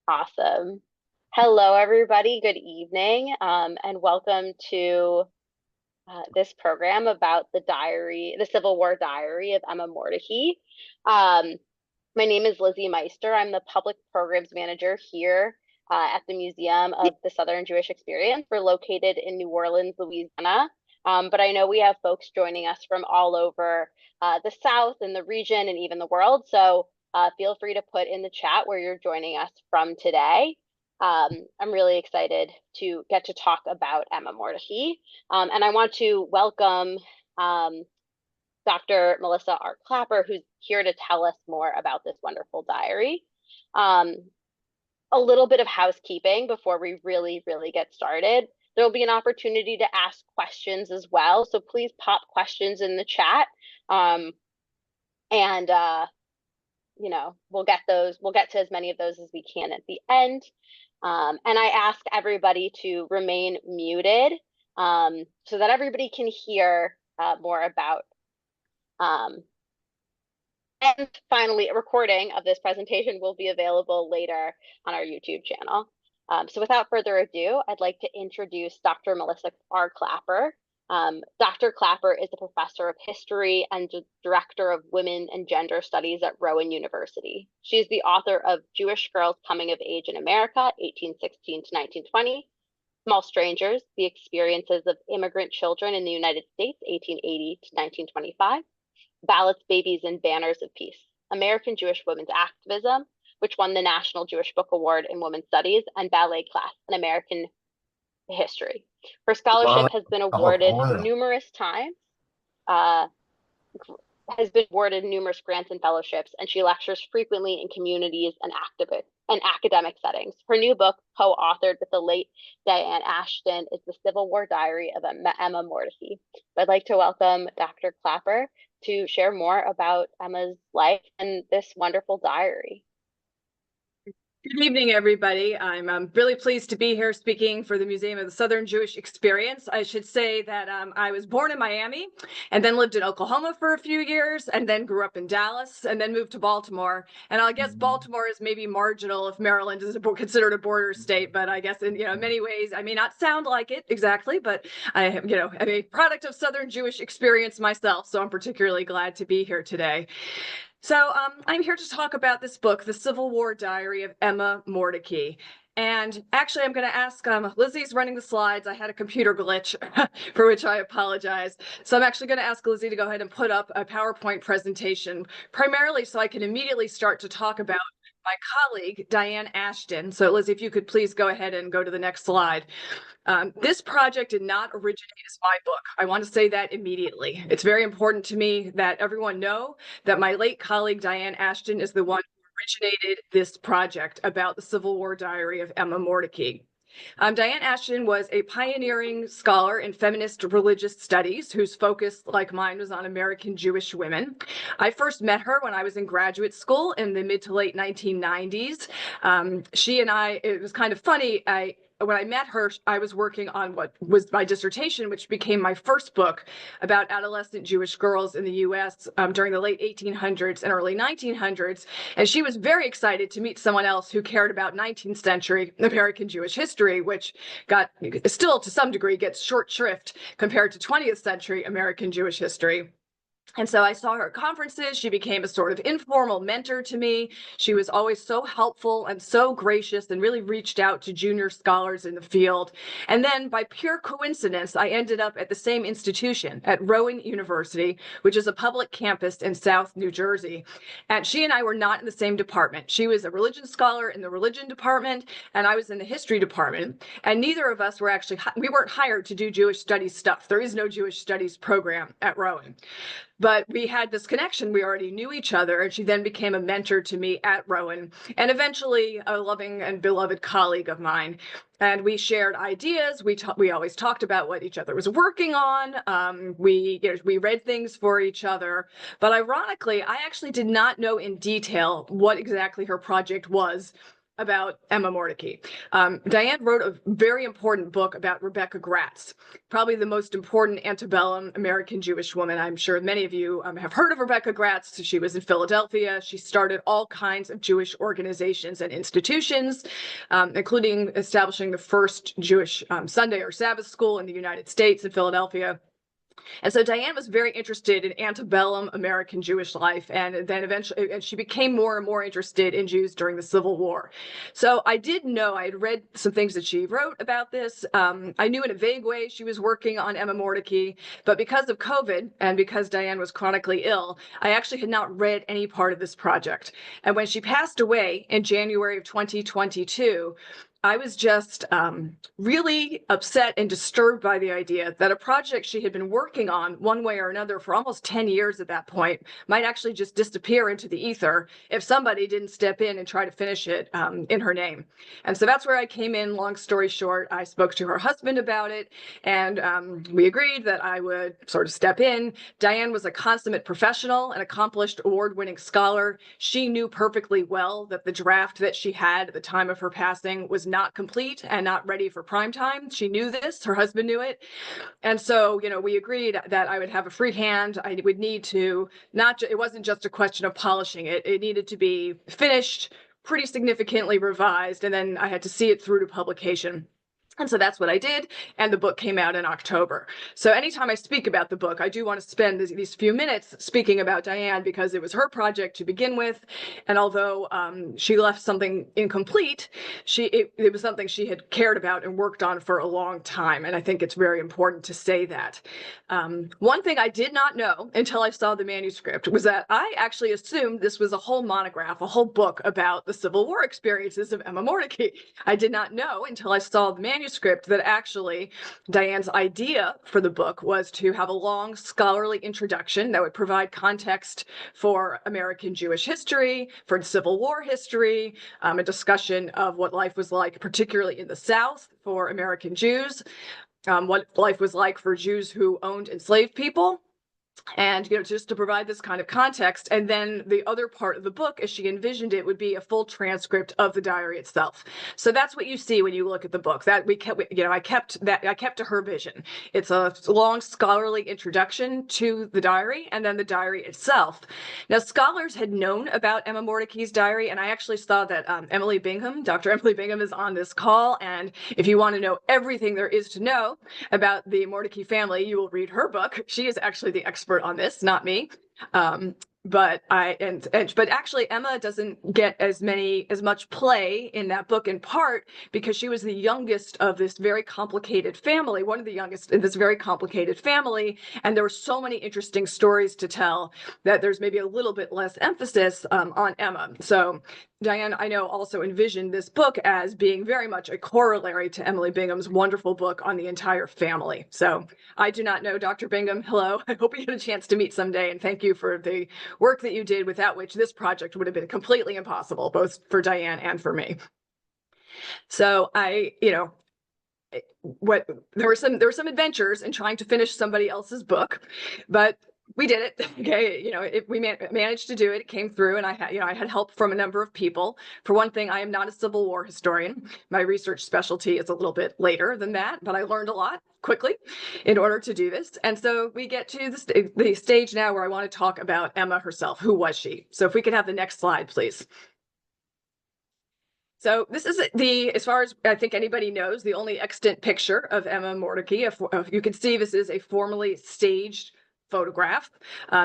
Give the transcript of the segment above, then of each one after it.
Awesome. Hello, everybody. Good evening, and welcome to this program about the Civil War diary of Emma Mordecai. Um, my name is Lizzie Meister. I'm the public programs manager here at the Museum of the Southern Jewish Experience. We're located in New Orleans, Louisiana. But I know we have folks joining us from all over the South and the region and even the world. So feel free to put in the chat where you're joining us from today. I'm really excited to get to talk about Emma Mordecai. And I want to welcome Dr. Melissa R. Klapper, who's here to tell us more about this wonderful diary. A little bit of housekeeping before we really get started. There will be an opportunity to ask questions as well. So please pop questions in the chat. We'll get to as many of those as we can at the end. And I ask everybody to remain muted so that everybody can hear more about. And finally, a recording of this presentation will be available later on our YouTube channel. So without further ado, I'd like to introduce Dr. Melissa R. Klapper. Dr. Klapper is a professor of history and director of women and gender studies at Rowan University. She's the author of Jewish Girls Coming of Age in America, 1816 to 1920, Small Strangers, The Experiences of Immigrant Children in the United States, 1880 to 1925, Ballots, Babies, and Banners of Peace, American Jewish Women's Activism, which won the National Jewish Book Award in Women's Studies, and Ballet Class, an American History. Her scholarship has been awarded numerous times, has been awarded numerous grants and fellowships, and she lectures frequently in communities and academic settings. Her new book, co-authored with the late Diane Ashton, is The Civil War Diary of Emma Mordecai. I'd like to welcome Dr. Klapper to share more about Emma's life and this wonderful diary. Good evening, everybody. I'm really pleased to be here speaking for the Museum of the Southern Jewish Experience. I should say that I was born in Miami and then lived in Oklahoma for a few years and then grew up in Dallas and then moved to Baltimore. And I guess Baltimore is maybe marginal if Maryland is considered a border state, but I guess in many ways I may not sound like it exactly, but I'm a product of Southern Jewish experience myself, so I'm particularly glad to be here today. So I'm here to talk about this book, The Civil War Diary of Emma Mordecai. And actually, I'm going to ask, Lizzie's running the slides. I had a computer glitch for which I apologize. So I'm actually going to ask Lizzie to go ahead and put up a PowerPoint presentation, primarily so I can immediately start to talk about my colleague, Diane Ashton. So Lizzie, if you could please go ahead and go to the next slide. This project did not originate as my book. I want to say that immediately. It's very important to me that everyone know that my late colleague, Diane Ashton, is the one who originated this project about the Civil War diary of Emma Mordecai. Diane Ashton was a pioneering scholar in feminist religious studies whose focus, like mine, was on American Jewish women. I first met her when I was in graduate school in the mid to late 1990s. She and I, it was kind of funny, when I met her, I was working on what was my dissertation, which became my first book about adolescent Jewish girls in the U.S. During the late 1800s and early 1900s. And she was very excited to meet someone else who cared about 19th century American Jewish history, which still to some degree gets short shrift compared to 20th century American Jewish history. And so I saw her at conferences. She became a sort of informal mentor to me. She was always so helpful and so gracious and really reached out to junior scholars in the field. And then by pure coincidence, I ended up at the same institution at Rowan University, which is a public campus in South New Jersey. And she and I were not in the same department. She was a religion scholar in the religion department, and I was in the history department. And neither of us were we weren't hired to do Jewish studies stuff. There is no Jewish studies program at Rowan. But we had this connection. We already knew each other, and she then became a mentor to me at Rowan, and eventually a loving and beloved colleague of mine. And we shared ideas. We always talked about what each other was working on. We read things for each other. But ironically, I actually did not know in detail what exactly her project was about Emma Mordecai. Diane wrote a very important book about Rebecca Gratz, probably the most important antebellum American Jewish woman. I'm sure many of you have heard of Rebecca Gratz. She was in Philadelphia. She started all kinds of Jewish organizations and institutions, including establishing the first Jewish Sunday or Sabbath school in the United States in Philadelphia. And so Diane was very interested in antebellum American Jewish life, and then eventually, and she became more and more interested in Jews during the Civil War. So I did know, I had read some things that she wrote about this. I knew in a vague way she was working on Emma Mordecai, but because of COVID and because Diane was chronically ill, I actually had not read any part of this project. And when she passed away in January of 2022, I was just really upset and disturbed by the idea that a project she had been working on one way or another for almost 10 years at that point might actually just disappear into the ether if somebody didn't step in and try to finish it in her name. And so that's where I came in. Long story short, I spoke to her husband about it, and we agreed that I would sort of step in. Diane was a consummate professional, an accomplished award-winning scholar. She knew perfectly well that the draft that she had at the time of her passing was not complete and not ready for prime time. She knew this, her husband knew it. And so, we agreed that I would have a free hand. I would need to it wasn't just a question of polishing it. It needed to be finished, pretty significantly revised, and then I had to see it through to publication. And so that's what I did, and the book came out in October. So anytime I speak about the book, I do want to spend these few minutes speaking about Diane because it was her project to begin with, and although she left something incomplete, it was something she had cared about and worked on for a long time, and I think it's very important to say that. One thing I did not know until I saw the manuscript was that I actually assumed this was a whole monograph, a whole book about the Civil War experiences of Emma Mordecai. I did not know until I saw the manuscript that actually Diane's idea for the book was to have a long scholarly introduction that would provide context for American Jewish history, for Civil War history, a discussion of what life was like, particularly in the South for American Jews, what life was like for Jews who owned enslaved people. And, just to provide this kind of context. And then the other part of the book, as she envisioned it, would be a full transcript of the diary itself. So that's what you see when you look at the book. That I kept to her vision. It's a long scholarly introduction to the diary and then the diary itself. Now, scholars had known about Emma Mordecai's diary, and I actually saw that Dr. Emily Bingham is on this call. And if you want to know everything there is to know about the Mordecai family, you will read her book. She is actually the expert on this, not me. But actually Emma doesn't get as much play in that book, in part because she was the youngest of this very complicated family, one of the youngest in this very complicated family, and there were so many interesting stories to tell that there's maybe a little bit less emphasis on Emma. So Diane, I know, also envisioned this book as being very much a corollary to Emily Bingham's wonderful book on the entire family. So I do not know Dr. Bingham. Hello. I hope we get a chance to meet someday, and thank you for the work that you did, without which this project would have been completely impossible, both for Diane and for me. So there were some adventures in trying to finish somebody else's book, but we did it. Okay, we managed to do it. It came through, and I had help from a number of people. For one thing, I am not a Civil War historian. My research specialty is a little bit later than that, but I learned a lot quickly in order to do this. And so we get to the stage now where I want to talk about Emma herself. Who was she? So if we could have the next slide, please. So this is as far as I think anybody knows, the only extant picture of Emma Mordecai. You can see this is a formally staged photograph.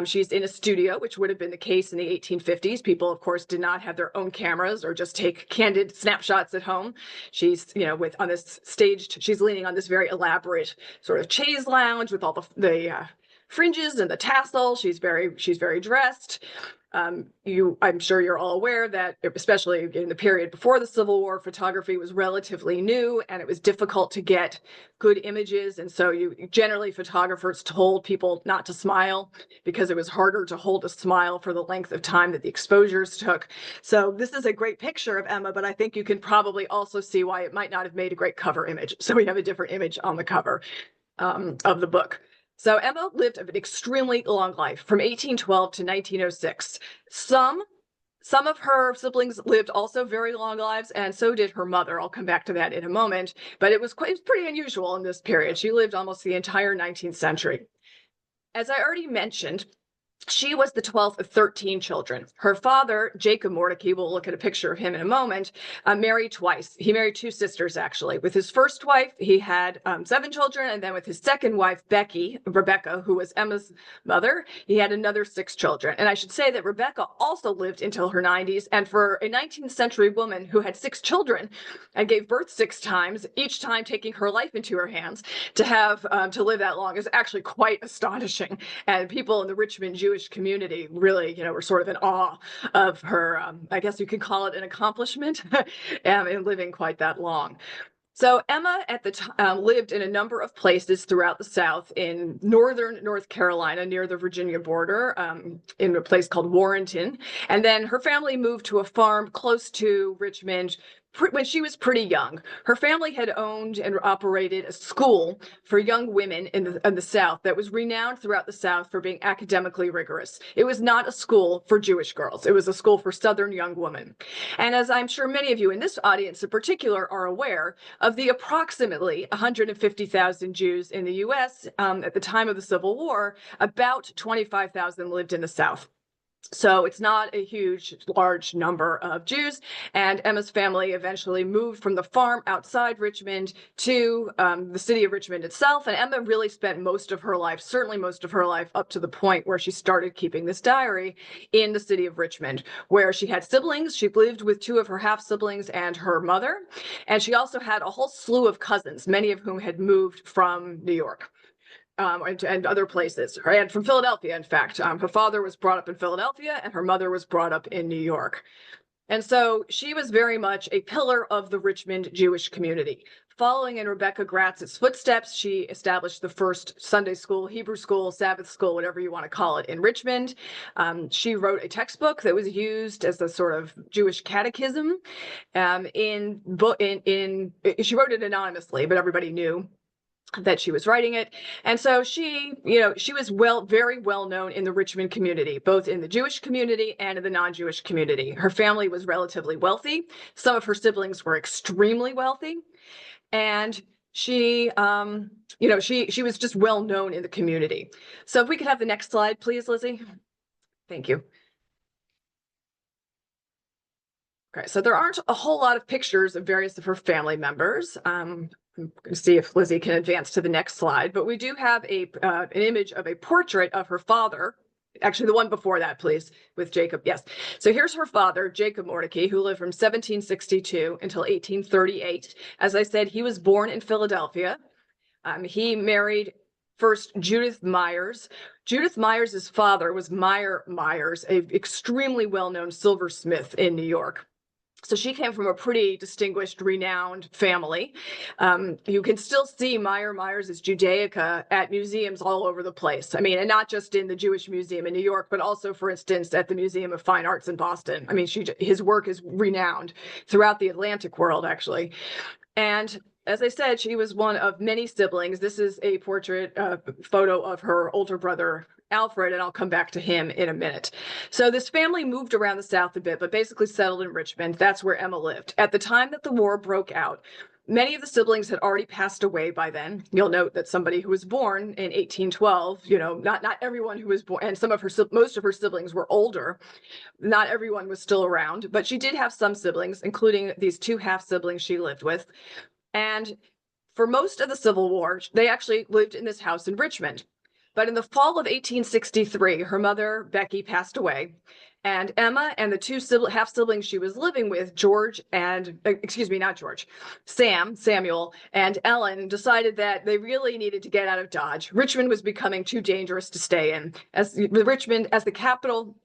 She's in a studio, which would have been the case in the 1850s. People, of course, did not have their own cameras or just take candid snapshots at home. She's, on this staged, she's leaning on this very elaborate sort of chaise lounge with all the fringes and the tassel. She's very dressed. I'm sure you're all aware that, especially in the period before the Civil War, photography was relatively new and it was difficult to get good images. And so generally photographers told people not to smile because it was harder to hold a smile for the length of time that the exposures took. So this is a great picture of Emma, but I think you can probably also see why it might not have made a great cover image. So we have a different image on the cover of the book. So Emma lived an extremely long life, from 1812 to 1906. Some Some of her siblings lived also very long lives, and so did her mother. I'll come back to that in a moment, but it was pretty unusual in this period. She lived almost the entire 19th century. As I already mentioned, she was the 12th of 13 children. Her father, Jacob Mordecai, we'll look at a picture of him in a moment, married twice. He married two sisters, actually. With his first wife, he had 7 children, and then with his second wife, Rebecca, who was Emma's mother, he had another 6 children. And I should say that Rebecca also lived until her 90s, and for a 19th century woman who had 6 children and gave birth 6 times, each time taking her life into her hands, to have to live that long is actually quite astonishing. And people in the Richmond Jewish community really, were sort of in awe of her. I guess you could call it an accomplishment in living quite that long. So Emma at the time lived in a number of places throughout the South, in northern North Carolina near the Virginia border, in a place called Warrenton. And then her family moved to a farm close to Richmond when she was pretty young. Her family had owned and operated a school for young women in the South that was renowned throughout the South for being academically rigorous. It was not a school for Jewish girls. It was a school for Southern young women. And as I'm sure many of you in this audience in particular are aware, of the approximately 150,000 Jews in the US at the time of the Civil War, about 25,000 lived in the South. So it's not a large number of Jews, and Emma's family eventually moved from the farm outside Richmond to the city of Richmond itself. And Emma really spent most of her life, certainly most of her life, up to the point where she started keeping this diary in the city of Richmond, where she had siblings. She lived with 2 of her half-siblings and her mother. And she also had a whole slew of cousins, many of whom had moved from New York. And other places, and from Philadelphia, in fact. Her father was brought up in Philadelphia, and her mother was brought up in New York. And so she was very much a pillar of the Richmond Jewish community. Following in Rebecca Gratz's footsteps, she established the first Sunday school, Hebrew school, Sabbath school, whatever you want to call it, in Richmond. She wrote a textbook that was used as a sort of Jewish catechism. She wrote it anonymously, but everybody knew that she was writing it. And so she was very well known in the Richmond community, both in the Jewish community and in the non-Jewish community. Her family was relatively wealthy. Some of her siblings were extremely wealthy. And she was just well known in the community. So if we could have the next slide, please, Lizzie. Thank you. Okay, so there aren't a whole lot of pictures of various of her family members. I'm going to see if Lizzie can advance to the next slide, but we do have an image of a portrait of her father. Actually, the one before that, please, with Jacob. Yes. So here's her father, Jacob Mordecai, who lived from 1762 until 1838. As I said, he was born in Philadelphia. He married first Judith Myers. Judith Myers' father was Meyer Myers, an extremely well-known silversmith in New York. So she came from a pretty distinguished, renowned family. You can still see Meyer Myers' Judaica at museums all over the place. I mean, and not just in the Jewish Museum in New York, but also, for instance, at the Museum of Fine Arts in Boston. I mean, his work is renowned throughout the Atlantic world, actually. And as I said, she was one of many siblings. This is a portrait photo of her older brother, Alfred, and I'll come back to him in a minute. So this family moved around the South a bit, but basically settled in Richmond. That's where Emma lived. At the time that the war broke out, many of the siblings had already passed away by then. You'll note that somebody who was born in 1812, not everyone who was born, and most of her siblings were older. Not everyone was still around, but she did have some siblings, including these 2 half-siblings she lived with. And for most of the Civil War, they actually lived in this house in Richmond. But in the fall of 1863, her mother, Becky, passed away. And Emma and the 2 half-siblings she was living with, Samuel, and Ellen, decided that they really needed to get out of Dodge. Richmond was becoming too dangerous to stay in. As the capital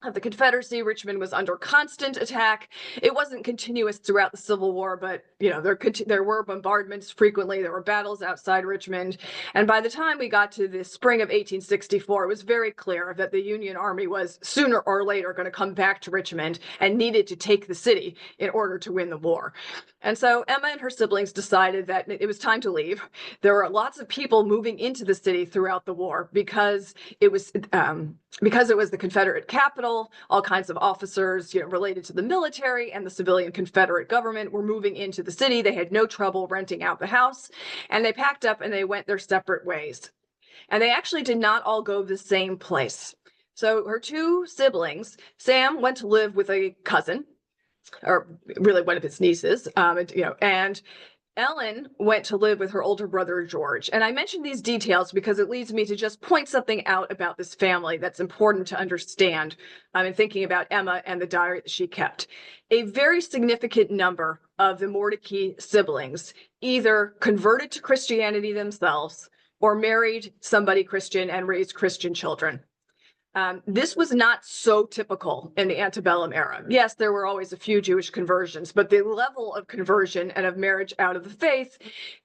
of the Confederacy, Richmond was under constant attack. It wasn't continuous throughout the Civil War, but there were bombardments frequently. There were battles outside Richmond. And by the time we got to the spring of 1864, it was very clear that the Union Army was sooner or later going to come back to Richmond and needed to take the city in order to win the war. And so Emma and her siblings decided that it was time to leave. There were lots of people moving into the city throughout the war because it was the Confederate capital. people, all kinds of officers, related to the military and the civilian Confederate government were moving into the city. They had no trouble renting out the house, and they packed up and they went their separate ways. And they actually did not all go the same place. So her two siblings, Sam went to live with a cousin, or really one of his nieces, and Ellen went to live with her older brother, George. And I mention these details because it leads me to just point something out about this family that's important to understand in thinking about Emma and the diary that she kept. A very significant number of the Mordecai siblings either converted to Christianity themselves or married somebody Christian and raised Christian children. This was not so typical in the antebellum era. Yes, there were always a few Jewish conversions, but the level of conversion and of marriage out of the faith,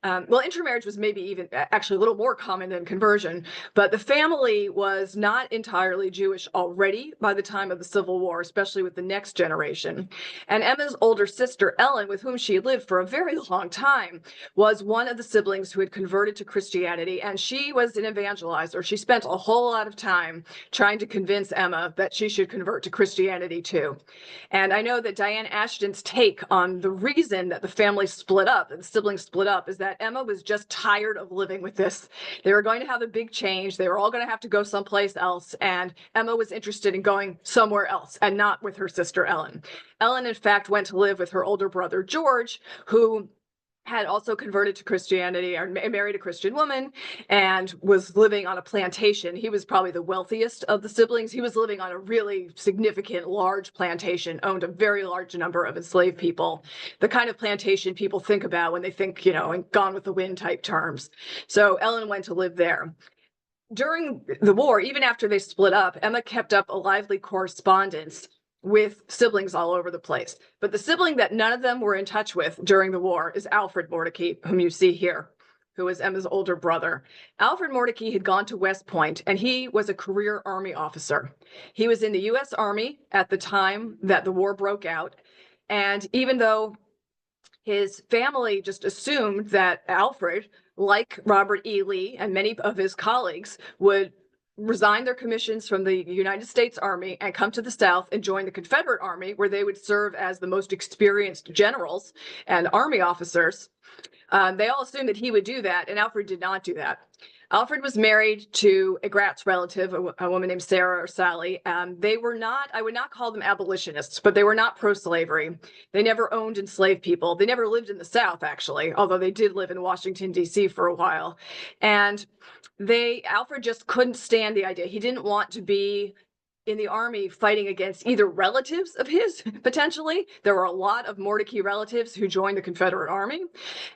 intermarriage was maybe even actually a little more common than conversion, but the family was not entirely Jewish already by the time of the Civil War, especially with the next generation. And Emma's older sister, Ellen, with whom she lived for a very long time, was one of the siblings who had converted to Christianity, and she was an evangelizer. She spent a whole lot of time trying to convince Emma that she should convert to Christianity too. And I know that Diane Ashton's take on the reason that the family split up, the siblings split up, is that Emma was just tired of living with this. They were going to have a big change. They were all going to have to go someplace else. And Emma was interested in going somewhere else and not with her sister Ellen. Ellen, in fact, went to live with her older brother, George, who had also converted to Christianity or married a Christian woman and was living on a plantation. He was probably the wealthiest of the siblings. He was living on a really significant, large plantation, owned a very large number of enslaved people, the kind of plantation people think about when they think, in Gone with the Wind type terms. So Ellen went to live there. During the war, even after they split up, Emma kept up a lively correspondence with siblings all over the place. But the sibling that none of them were in touch with during the war is Alfred Mordecai, whom you see here, who was Emma's older brother. Alfred Mordecai had gone to West Point, and he was a career Army officer. He was in the U.S. Army at the time that the war broke out. And even though his family just assumed that Alfred, like Robert E. Lee and many of his colleagues, would resign their commissions from the United States Army and come to the South and join the Confederate Army, where they would serve as the most experienced generals and Army officers. They all assumed that he would do that, and Alfred did not do that. Alfred was married to a Gratz relative, a woman named Sarah or Sally. They were not, I would not call them abolitionists, but they were not pro-slavery. They never owned enslaved people. They never lived in the South, actually, although they did live in Washington, D.C. for a while. And Alfred just couldn't stand the idea. He didn't want to be in the Army fighting against either relatives of his, potentially. There were a lot of Mordecai relatives who joined the Confederate Army.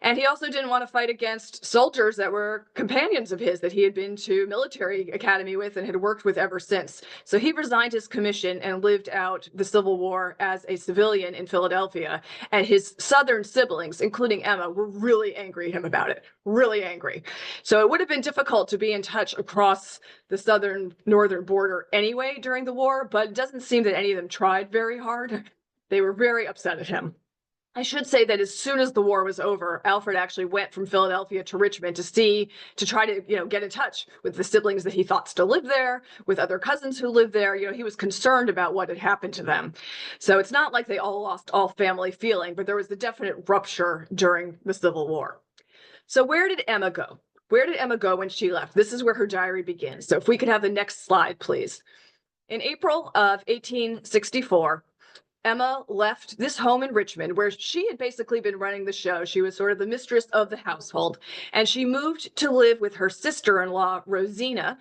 And he also didn't want to fight against soldiers that were companions of his that he had been to military academy with and had worked with ever since. So he resigned his commission and lived out the Civil War as a civilian in Philadelphia. And his Southern siblings, including Emma, were really angry at him about it, really angry. So it would have been difficult to be in touch across the southern-northern border anyway during the war, but it doesn't seem that any of them tried very hard. They were very upset at him. I should say that as soon as the war was over, Alfred actually went from Philadelphia to Richmond to try to, get in touch with the siblings that he thought still lived there, with other cousins who lived there. He was concerned about what had happened to them. So it's not like they all lost all family feeling, but there was a definite rupture during the Civil War. So where did Emma go? Where did Emma go when she left? This is where her diary begins. So if we could have the next slide, please. In April of 1864, Emma left this home in Richmond, where she had basically been running the show. She was sort of the mistress of the household, and she moved to live with her sister-in-law, Rosina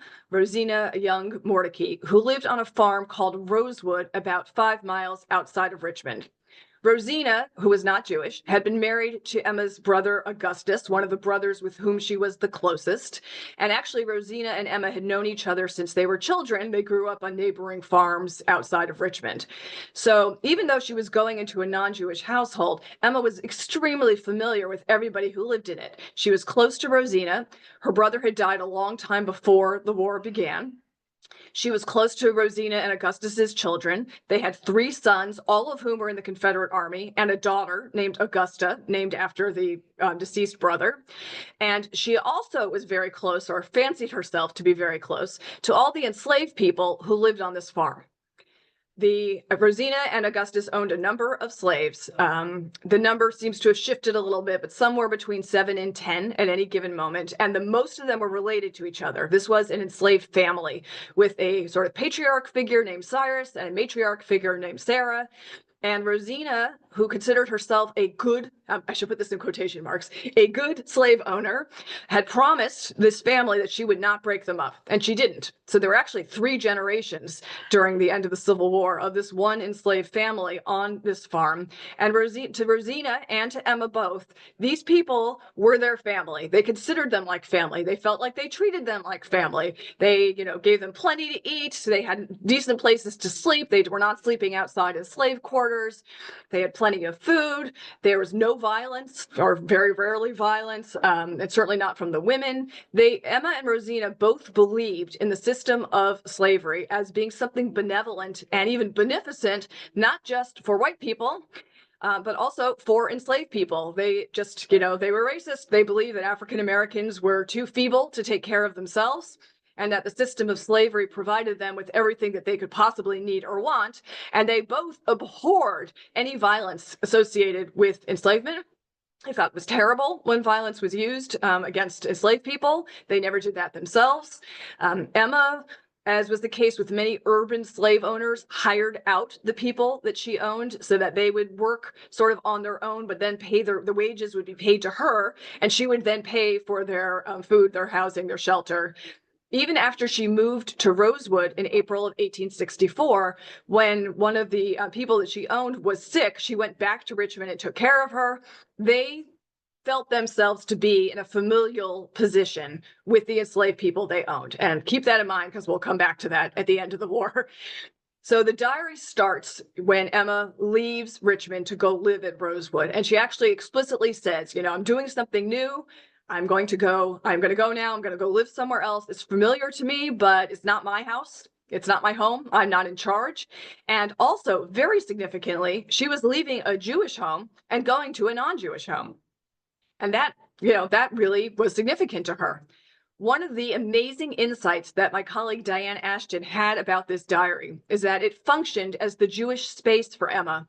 Young Mordecai, who lived on a farm called Rosewood, about 5 miles outside of Richmond. Rosina, who was not Jewish, had been married to Emma's brother, Augustus, one of the brothers with whom she was the closest. And actually, Rosina and Emma had known each other since they were children. They grew up on neighboring farms outside of Richmond. So even though she was going into a non-Jewish household, Emma was extremely familiar with everybody who lived in it. She was close to Rosina. Her brother had died a long time before the war began. She was close to Rosina and Augustus's children. They had 3 sons, all of whom were in the Confederate Army, and a daughter named Augusta, named after the deceased brother. And she also was very close, or fancied herself to be very close, to all the enslaved people who lived on this farm. The Rosina and Augustus owned a number of slaves. The number seems to have shifted a little bit, but somewhere between 7 and 10 at any given moment. And most of them were related to each other. This was an enslaved family with a sort of patriarch figure named Cyrus and a matriarch figure named Sarah. And Rosina, who considered herself a good, I should put this in quotation marks, a good slave owner, had promised this family that she would not break them up, and she didn't. So there were actually 3 generations during the end of the Civil War of this one enslaved family on this farm. And to Rosina and to Emma both, these people were their family. They considered them like family. They felt like they treated them like family. They, gave them plenty to eat. They had decent places to sleep. They were not sleeping outside in slave quarters. They had plenty of food. There was no violence, or very rarely violence, and certainly not from the women. Emma and Rosina both believed in the system of slavery as being something benevolent and even beneficent, not just for white people, but also for enslaved people. They just, they were racist. They believed that African Americans were too feeble to take care of themselves, and that the system of slavery provided them with everything that they could possibly need or want. And they both abhorred any violence associated with enslavement. They thought it was terrible when violence was used against enslaved people. They never did that themselves. Emma, as was the case with many urban slave owners, hired out the people that she owned so that they would work sort of on their own, but then pay the wages would be paid to her, and she would then pay for their food, their housing, their shelter. Even after she moved to Rosewood in April of 1864, when one of the people that she owned was sick, she went back to Richmond and took care of her. They felt themselves to be in a familial position with the enslaved people they owned. And keep that in mind, because we'll come back to that at the end of the war. So the diary starts when Emma leaves Richmond to go live at Rosewood. And she actually explicitly says, I'm doing something new. I'm going to go now. I'm going to go live somewhere else. It's familiar to me, but it's not my house. It's not my home. I'm not in charge. And also, very significantly, she was leaving a Jewish home and going to a non-Jewish home. And that really was significant to her. One of the amazing insights that my colleague Diane Ashton had about this diary is that it functioned as the Jewish space for Emma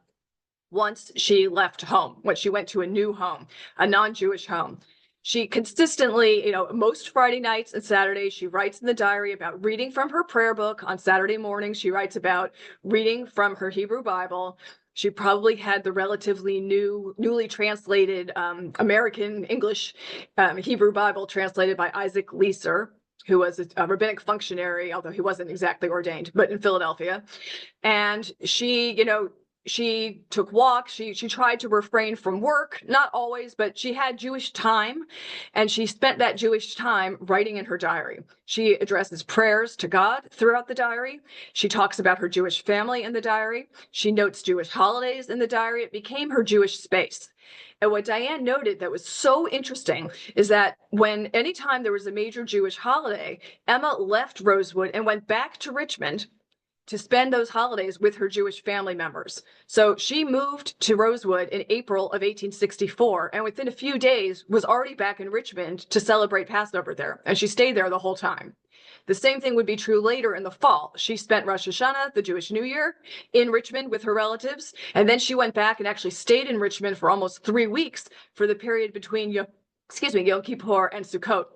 once she left home, when she went to a new home, a non-Jewish home. She consistently, most Friday nights and Saturdays, she writes in the diary about reading from her prayer book. On Saturday mornings, she writes about reading from her Hebrew Bible. She probably had the relatively newly translated American English Hebrew Bible translated by Isaac Leeser, who was a rabbinic functionary, although he wasn't exactly ordained, but in Philadelphia. And she took walks. She tried to refrain from work, not always, but she had Jewish time, and she spent that Jewish time writing in her diary. She addresses prayers to God throughout the diary. She talks about her Jewish family in the diary. She notes Jewish holidays in the diary. It became her Jewish space. And what Diane noted that was so interesting is that anytime there was a major Jewish holiday, Emma left Rosewood and went back to Richmond to spend those holidays with her Jewish family members. So she moved to Rosewood in April of 1864, and within a few days was already back in Richmond to celebrate Passover there, and she stayed there the whole time. The same thing would be true later in the fall. She spent Rosh Hashanah, the Jewish New Year, in Richmond with her relatives, and then she went back and actually stayed in Richmond for almost 3 weeks for the period between Yom Kippur and Sukkot.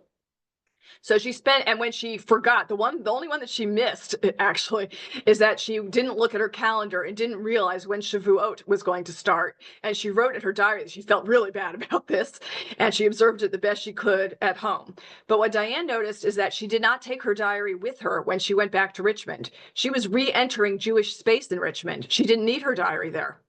So she spent, and when she forgot, the only one that she missed actually is that she didn't look at her calendar and didn't realize when Shavuot was going to start. And she wrote in her diary that she felt really bad about this, and she observed it the best she could at home. But what Diane noticed is that she did not take her diary with her when she went back to Richmond. She was re-entering Jewish space in Richmond. She didn't need her diary there.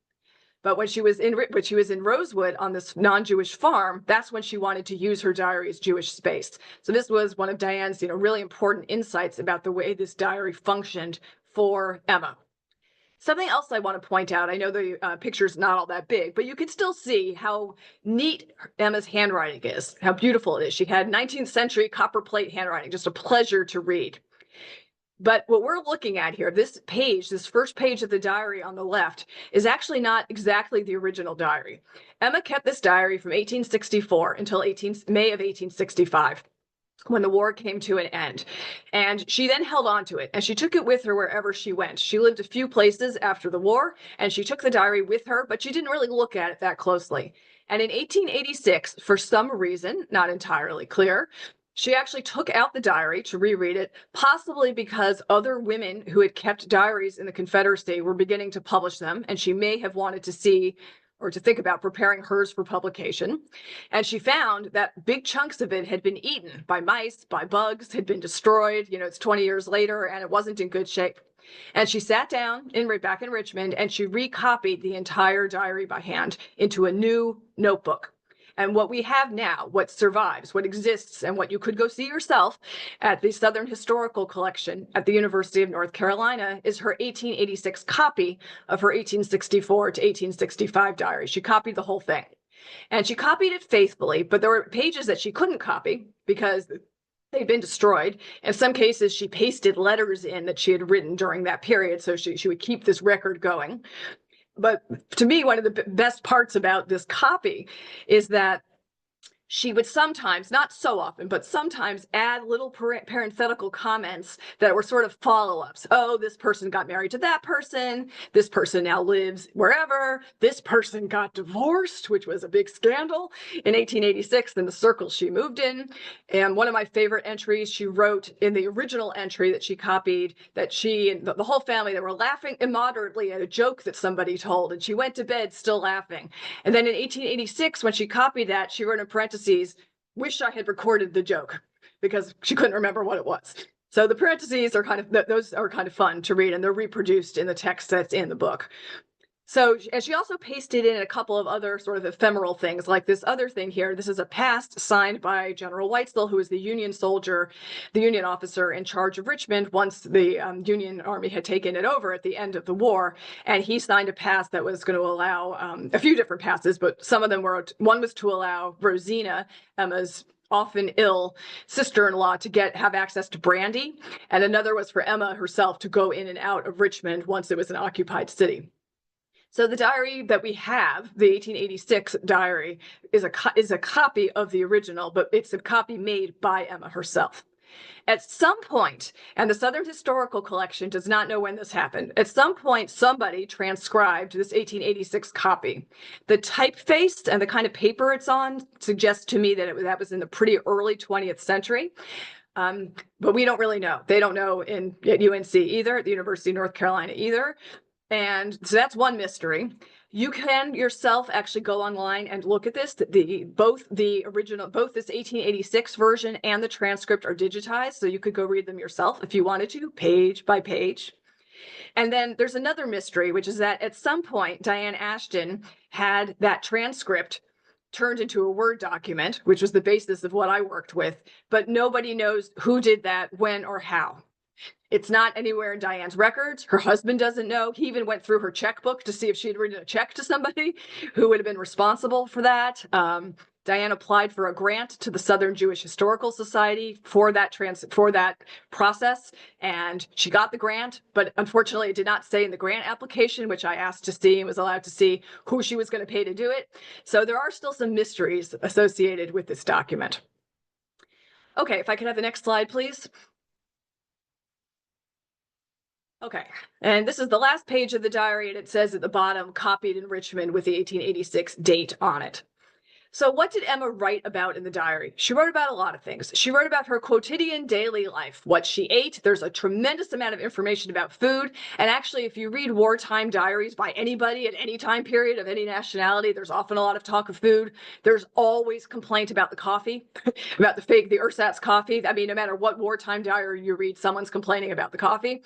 But when she was in Rosewood on this non-Jewish farm, that's when she wanted to use her diary as Jewish space. So this was one of Diane's, really important insights about the way this diary functioned for Emma. Something else I want to point out, I know the picture's not all that big, but you can still see how neat Emma's handwriting is, how beautiful it is. She had 19th century copperplate handwriting, just a pleasure to read. But what we're looking at here, this first page of the diary on the left, is actually not exactly the original diary. Emma kept this diary from 1864 until May of 1865. when the war came to an end. And she then held on to it, and she took it with her wherever she went. She lived a few places after the war, and she took the diary with her, but she didn't really look at it that closely. And in 1886, for some reason, not entirely clear, she actually took out the diary to reread it, possibly because other women who had kept diaries in the Confederacy were beginning to publish them, and she may have wanted to see or to think about preparing hers for publication. And she found that big chunks of it had been eaten by mice, by bugs, had been destroyed. You know, it's 20 years later and it wasn't in good shape. And she sat down back in Richmond and she recopied the entire diary by hand into a new notebook. And what we have now, what survives, what exists, and what you could go see yourself at the Southern Historical Collection at the University of North Carolina is her 1886 copy of her 1864 to 1865 diary. She copied the whole thing. And she copied it faithfully, but there were pages that she couldn't copy because they'd been destroyed. In some cases, she pasted letters in that she had written during that period, so she would keep this record going. But to me, one of the best parts about this copy is that she would sometimes, not so often, but sometimes add little parenthetical comments that were sort of follow-ups. Oh, this person got married to that person. This person now lives wherever. This person got divorced, which was a big scandal in 1886 in the circle she moved in. And one of my favorite entries, she wrote in the original entry that she copied that she and the whole family, they were laughing immoderately at a joke that somebody told, and she went to bed still laughing. And then in 1886, when she copied that, she wrote in parentheses, wish I had recorded the joke, because she couldn't remember what it was. So the parentheses are those are kind of fun to read, and they're reproduced in the text that's in the book. So, and she also pasted in a couple of other sort of ephemeral things, like this other thing here. This is a past signed by General Weitzel, who was the Union soldier, the Union officer in charge of Richmond once the Union Army had taken it over at the end of the war. And he signed a pass that was going to allow a few different passes, but some of them were, one was to allow Rosina, Emma's often ill sister-in-law, to have access to brandy, and another was for Emma herself to go in and out of Richmond once it was an occupied city. So the diary that we have, the 1886 diary, is a copy of the original, but it's a copy made by Emma herself. At some point, and the Southern Historical Collection does not know when this happened, at some point somebody transcribed this 1886 copy. The typeface and the kind of paper it's on suggests to me that that was in the pretty early 20th century. But we don't really know. They don't know at UNC either, at the University of North Carolina either. And so that's one mystery. You can yourself actually go online and look at this. Both this 1886 version and the transcript are digitized, so you could go read them yourself if you wanted to, page by page. And then there's another mystery, which is that at some point, Diane Ashton had that transcript turned into a Word document, which was the basis of what I worked with, but nobody knows who did that, when, or how. It's not anywhere in Diane's records. Her husband doesn't know. He even went through her checkbook to see if she had written a check to somebody who would have been responsible for that. Diane applied for a grant to the Southern Jewish Historical Society for that process, and she got the grant, but unfortunately it did not say in the grant application, which I asked to see and was allowed to see, who she was going to pay to do it. So there are still some mysteries associated with this document. Okay, if I could have the next slide, please. Okay, and this is the last page of the diary, and it says at the bottom, copied in Richmond with the 1886 date on it. So what did Emma write about in the diary? She wrote about a lot of things. She wrote about her quotidian daily life, what she ate. There's a tremendous amount of information about food. And actually, if you read wartime diaries by anybody at any time period of any nationality, there's often a lot of talk of food. There's always complaint about the coffee, about the ersatz coffee. I mean, no matter what wartime diary you read, someone's complaining about the coffee.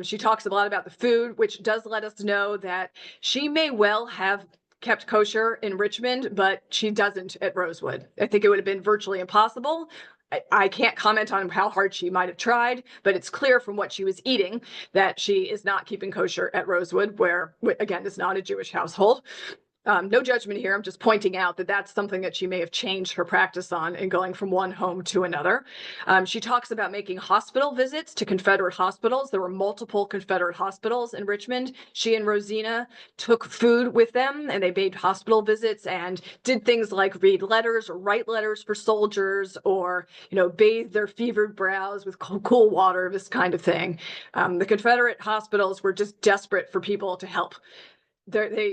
She talks a lot about the food, which does let us know that she may well have kept kosher in Richmond, but she doesn't at Rosewood. I think it would have been virtually impossible. I can't comment on how hard she might have tried, but it's clear from what she was eating that she is not keeping kosher at Rosewood, where, again, is not a Jewish household. No judgment here. I'm just pointing out that that's something that she may have changed her practice on in going from one home to another. She talks about making hospital visits to Confederate hospitals. There were multiple Confederate hospitals in Richmond. She and Rosina took food with them, and they made hospital visits and did things like read letters or write letters for soldiers, or bathe their fevered brows with cool water, this kind of thing. The Confederate hospitals were just desperate for people to help.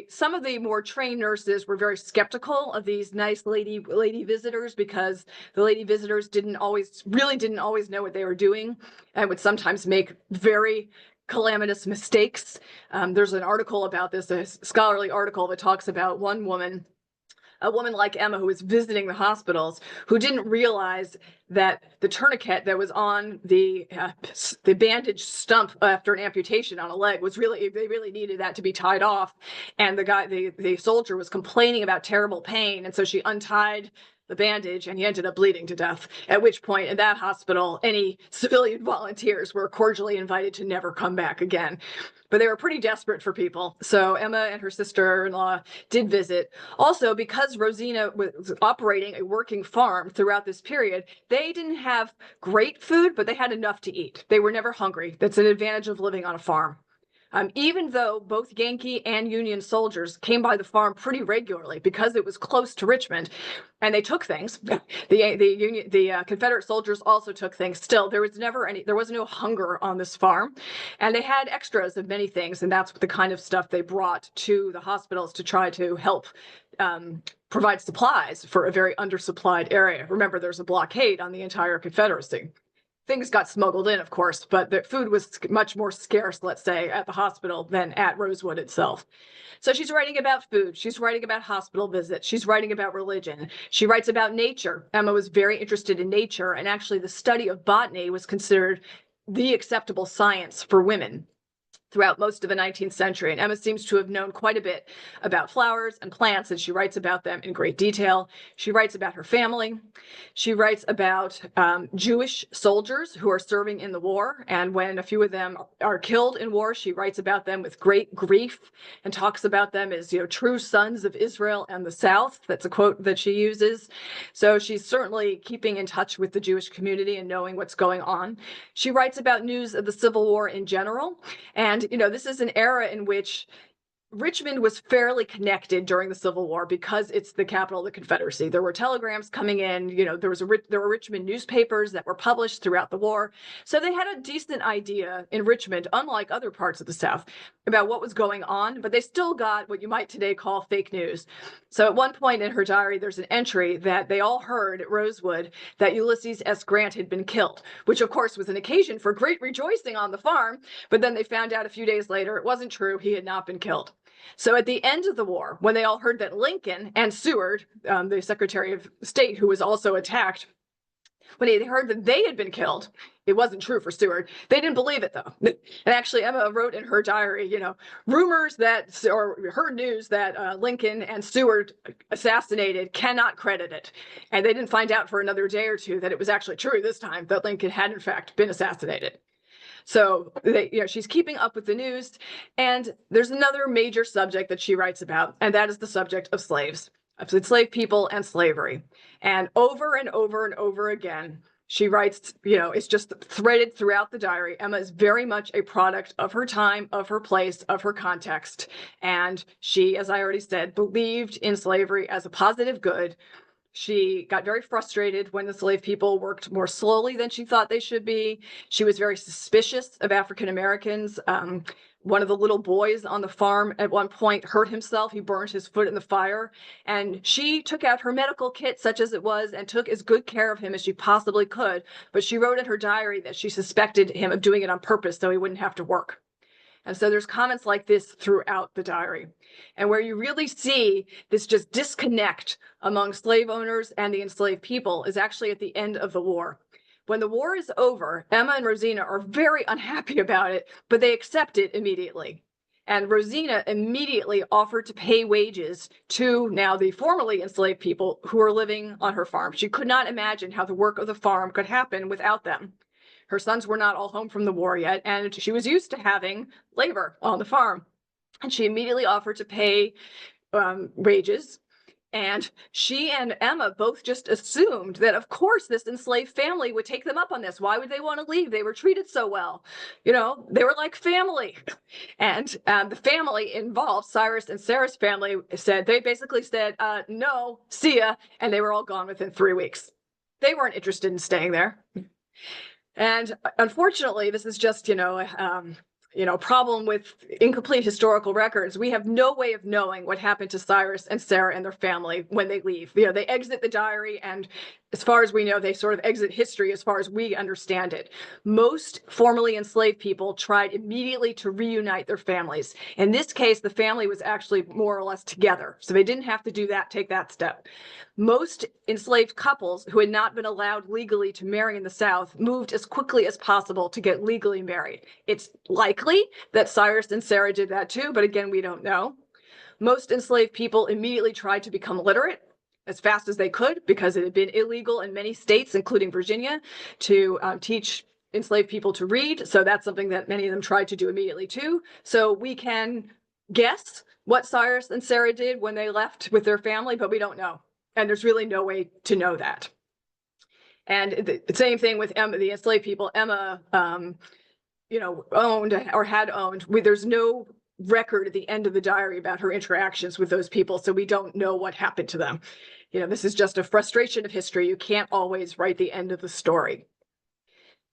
Some of the more trained nurses were very skeptical of these nice lady visitors, because the lady visitors didn't always know what they were doing, and would sometimes make very calamitous mistakes. There's an article about this, a scholarly article that talks about one woman, a woman like Emma, who was visiting the hospitals, who didn't realize that the tourniquet that was on the bandage stump after an amputation on a leg they really needed that to be tied off. And the soldier was complaining about terrible pain. And so she untied the bandage, and he ended up bleeding to death. At which point, in that hospital, any civilian volunteers were cordially invited to never come back again. But they were pretty desperate for people. So Emma and her sister-in-law did visit. Also, because Rosina was operating a working farm throughout this period, they didn't have great food, but they had enough to eat. They were never hungry. That's an advantage of living on a farm. Even though both Yankee and Union soldiers came by the farm pretty regularly because it was close to Richmond, and they took things. The Confederate soldiers also took things. Still, there was no hunger on this farm, and they had extras of many things, and that's the kind of stuff they brought to the hospitals to try to help provide supplies for a very undersupplied area. Remember, there's a blockade on the entire Confederacy. Things got smuggled in, of course, but the food was much more scarce, let's say, at the hospital than at Rosewood itself. So she's writing about food. She's writing about hospital visits. She's writing about religion. She writes about nature. Emma was very interested in nature, and actually the study of botany was considered the acceptable science for women throughout most of the 19th century. And Emma seems to have known quite a bit about flowers and plants, and she writes about them in great detail. She writes about her family. She writes about Jewish soldiers who are serving in the war, and when a few of them are killed in war, she writes about them with great grief and talks about them as true sons of Israel and the South. That's a quote that she uses. So she's certainly keeping in touch with the Jewish community and knowing what's going on. She writes about news of the Civil War in general, and this is an era in which Richmond was fairly connected during the Civil War because it's the capital of the Confederacy. There were telegrams coming in, there were Richmond newspapers that were published throughout the war. So they had a decent idea in Richmond, unlike other parts of the South, about what was going on, but they still got what you might today call fake news. So at one point in her diary, there's an entry that they all heard at Rosewood that Ulysses S. Grant had been killed, which of course was an occasion for great rejoicing on the farm. But then they found out a few days later it wasn't true. He had not been killed. So at the end of the war, when they all heard that Lincoln and Seward, the Secretary of State, who was also attacked, when they heard that they had been killed, it wasn't true for Seward. They didn't believe it, though. And actually, Emma wrote in her diary, rumors that, or heard news that Lincoln and Seward assassinated, cannot credit it. And they didn't find out for another day or two that it was actually true this time, that Lincoln had in fact been assassinated. So she's keeping up with the news. And there's another major subject that she writes about, and that is the subject of slaves, of enslaved people and slavery. And over and over and over again, she writes, it's just threaded throughout the diary. Emma is very much a product of her time, of her place, of her context. And she, as I already said, believed in slavery as a positive good. She got very frustrated when the slave people worked more slowly than she thought they should be. She was very suspicious of African Americans. One of the little boys on the farm at one point hurt himself. He burned his foot in the fire. And she took out her medical kit, such as it was, and took as good care of him as she possibly could. But she wrote in her diary that she suspected him of doing it on purpose so he wouldn't have to work. And so there's comments like this throughout the diary. And where you really see this just disconnect among slave owners and the enslaved people is actually at the end of the war. When the war is over, Emma and Rosina are very unhappy about it, but they accept it immediately. And Rosina immediately offered to pay wages to now the formerly enslaved people who are living on her farm. She could not imagine how the work of the farm could happen without them. Her sons were not all home from the war yet, and she was used to having labor on the farm. And she immediately offered to pay wages. And she and Emma both just assumed that, of course, this enslaved family would take them up on this. Why would they want to leave? They were treated so well. You know, they were like family. And the family involved, Cyrus and Sarah's family, they basically said, no, see ya. And they were all gone within 3 weeks. They weren't interested in staying there. And unfortunately, this is just, problem with incomplete historical records. We have no way of knowing what happened to Cyrus and Sarah and their family when they leave. They exit the diary, and as far as we know, they sort of exit history as far as we understand it. Most formerly enslaved people tried immediately to reunite their families. In this case, the family was actually more or less together, so they didn't have to take that step. Most enslaved couples who had not been allowed legally to marry in the South moved as quickly as possible to get legally married. It's likely that Cyrus and Sarah did that too, but again, we don't know. Most enslaved people immediately tried to become literate as fast as they could because it had been illegal in many states, including Virginia, to teach enslaved people to read. So that's something that many of them tried to do immediately too. So we can guess what Cyrus and Sarah did when they left with their family, but we don't know. And there's really no way to know that. And the same thing with Emma, the enslaved people. Emma, owned or had owned. There's no record at the end of the diary about her interactions with those people, so we don't know what happened to them. This is just a frustration of history. You can't always write the end of the story.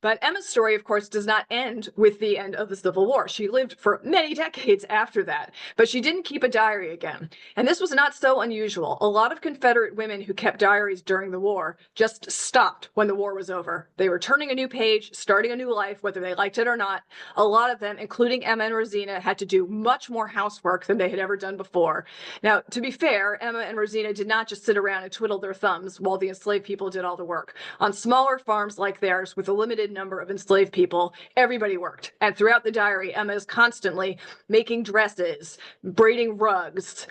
But Emma's story, of course, does not end with the end of the Civil War. She lived for many decades after that, but she didn't keep a diary again. And this was not so unusual. A lot of Confederate women who kept diaries during the war just stopped when the war was over. They were turning a new page, starting a new life, whether they liked it or not. A lot of them, including Emma and Rosina, had to do much more housework than they had ever done before. Now, to be fair, Emma and Rosina did not just sit around and twiddle their thumbs while the enslaved people did all the work. On smaller farms like theirs, with a limited number of enslaved people, everybody worked. And throughout the diary, Emma is constantly making dresses, braiding rugs,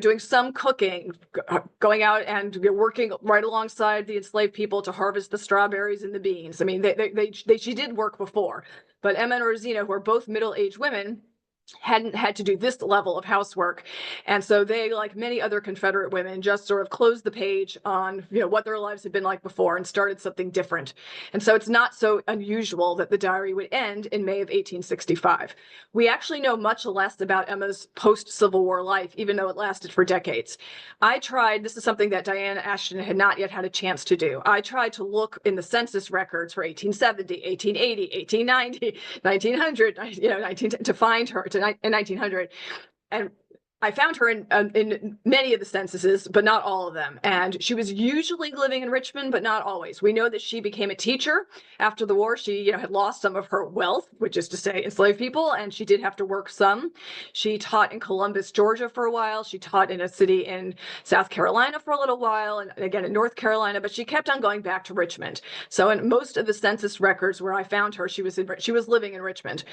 doing some cooking, going out and working right alongside the enslaved people to harvest the strawberries and the beans. I mean, she did work before, but Emma and Rosina, who are both middle-aged women, hadn't had to do this level of housework. And so they, like many other Confederate women, just sort of closed the page on what their lives had been like before and started something different. And so it's not so unusual that the diary would end in May of 1865. We actually know much less about Emma's post-Civil War life, even though it lasted for decades. This is something that Diane Ashton had not yet had a chance to do. I tried to look in the census records for 1870, 1880, 1890, 1900, to find her, in 1900, and I found her in many of the censuses, but not all of them. And she was usually living in Richmond, but not always. We know that she became a teacher after the war. She, had lost some of her wealth, which is to say enslaved people, and she did have to work some. She taught in Columbus, Georgia for a while. She taught in a city in South Carolina for a little while, and again in North Carolina, but she kept on going back to Richmond. So in most of the census records where I found her, she was living in Richmond.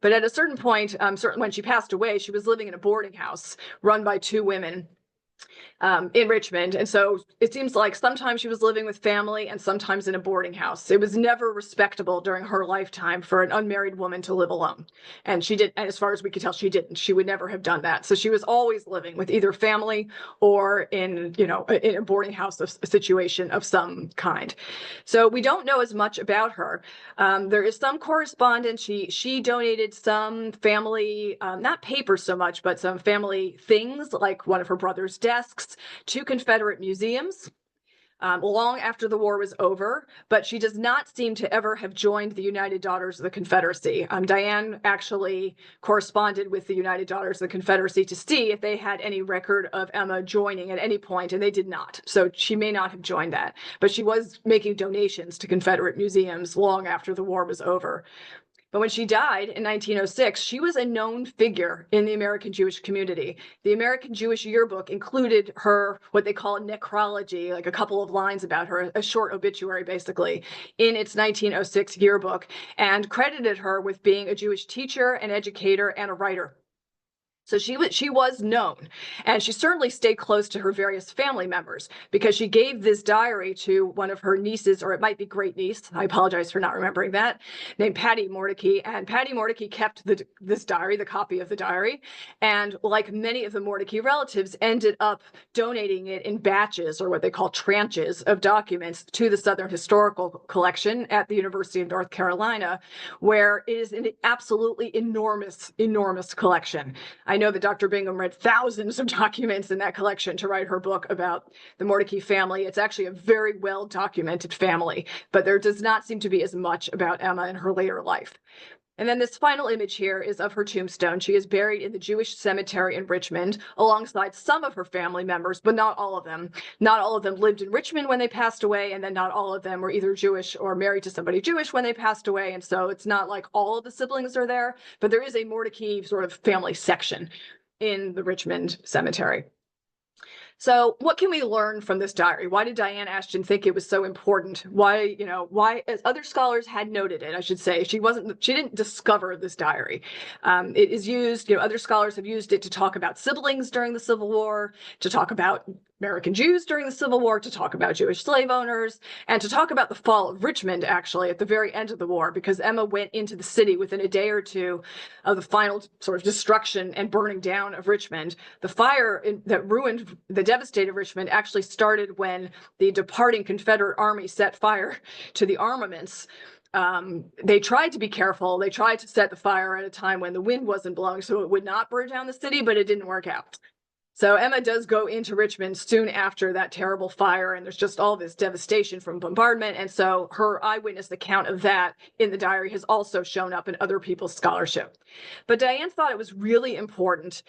But at a certain point, certainly when she passed away, she was living in a boarding house run by two women in Richmond. And so it seems like sometimes she was living with family and sometimes in a boarding house. It was never respectable during her lifetime for an unmarried woman to live alone. And she did, and as far as we could tell, she didn't. She would never have done that. So she was always living with either family or in a boarding house situation of some kind. So we don't know as much about her. There is some correspondence. She donated some family, not paper so much, but some family things, like one of her brother's desks, to Confederate museums long after the war was over, but she does not seem to ever have joined the United Daughters of the Confederacy. Diane actually corresponded with the United Daughters of the Confederacy to see if they had any record of Emma joining at any point, and they did not. So she may not have joined that, but she was making donations to Confederate museums long after the war was over. But when she died in 1906, she was a known figure in the American Jewish community. The American Jewish Yearbook included her, what they call a necrology, like a couple of lines about her, a short obituary, basically, in its 1906 yearbook, and credited her with being a Jewish teacher, an educator, and a writer. So she was known, and she certainly stayed close to her various family members because she gave this diary to one of her nieces, or it might be great niece. I apologize for not remembering that, named Patty Mordecai. And Patty Mordecai kept this diary, the copy of the diary, and like many of the Mordecai relatives, ended up donating it in batches, or what they call tranches, of documents to the Southern Historical Collection at the University of North Carolina, where it is an absolutely enormous, enormous collection. I know that Dr. Bingham read thousands of documents in that collection to write her book about the Mordecai family. It's actually a very well documented family, but there does not seem to be as much about Emma in her later life. And then this final image here is of her tombstone. She is buried in the Jewish cemetery in Richmond alongside some of her family members, but not all of them. Not all of them lived in Richmond when they passed away, and then not all of them were either Jewish or married to somebody Jewish when they passed away. And so it's not like all of the siblings are there, but there is a Mordecai sort of family section in the Richmond cemetery. So what can we learn from this diary? Why did Diane Ashton think it was so important? Why, as other scholars had noted it, I should say, she didn't discover this diary. It is used, other scholars have used it to talk about siblings during the Civil War, to talk about American Jews during the Civil War, to talk about Jewish slave owners, and to talk about the fall of Richmond, actually, at the very end of the war, because Emma went into the city within a day or two of the final sort of destruction and burning down of Richmond. The fire that ruined, the devastated Richmond, actually started when the departing Confederate army set fire to the armaments. They tried to be careful. They tried to set the fire at a time when the wind wasn't blowing so it would not burn down the city, but it didn't work out. So Emma does go into Richmond soon after that terrible fire, and there's just all this devastation from bombardment. And so her eyewitness account of that in the diary has also shown up in other people's scholarship. But Diane thought it was really important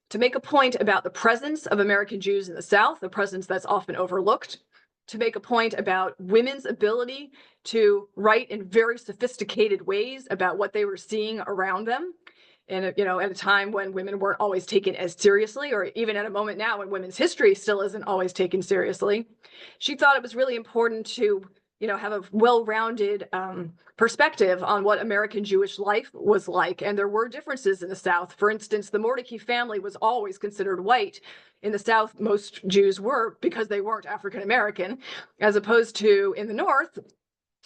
to make a point about the presence of American Jews in the South, the presence that's often overlooked, to make a point about women's ability to write in very sophisticated ways about what they were seeing around them. And, at a time when women weren't always taken as seriously, or even at a moment now when women's history still isn't always taken seriously. She thought it was really important to, have a well-rounded perspective on what American Jewish life was like. And there were differences in the South. For instance, the Mordecai family was always considered white. In the South, most Jews were, because they weren't African American, as opposed to in the North,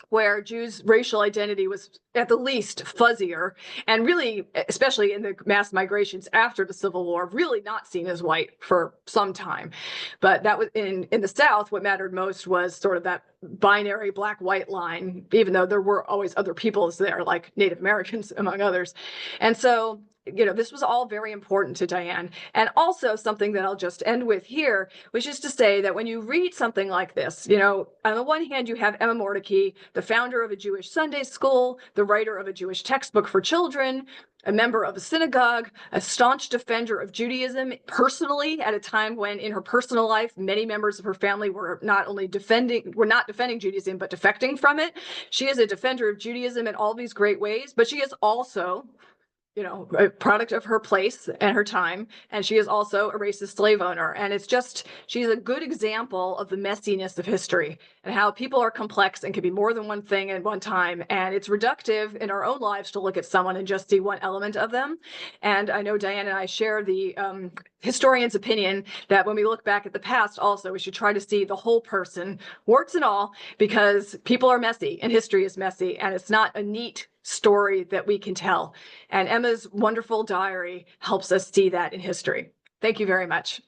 where Jews' racial identity was at the least fuzzier, and really, especially in the mass migrations after the Civil War, really not seen as white for some time. But that was in the South, what mattered most was sort of that binary black-white line, even though there were always other peoples there, like Native Americans, among others. And so this was all very important to Diane. And also something that I'll just end with here, which is to say that when you read something like this, on the one hand, you have Emma Mordecai, the founder of a Jewish Sunday school, the writer of a Jewish textbook for children, a member of a synagogue, a staunch defender of Judaism personally, at a time when in her personal life, many members of her family were not defending Judaism, but defecting from it. She is a defender of Judaism in all these great ways, but she is also a product of her place and her time. And she is also a racist slave owner. And she's a good example of the messiness of history and how people are complex and can be more than one thing at one time. And it's reductive in our own lives to look at someone and just see one element of them. And I know Diane and I share the historian's opinion that when we look back at the past, also, we should try to see the whole person, warts and all, because people are messy and history is messy, and it's not a neat story that we can tell. And Emma's wonderful diary helps us see that in history. Thank you very much.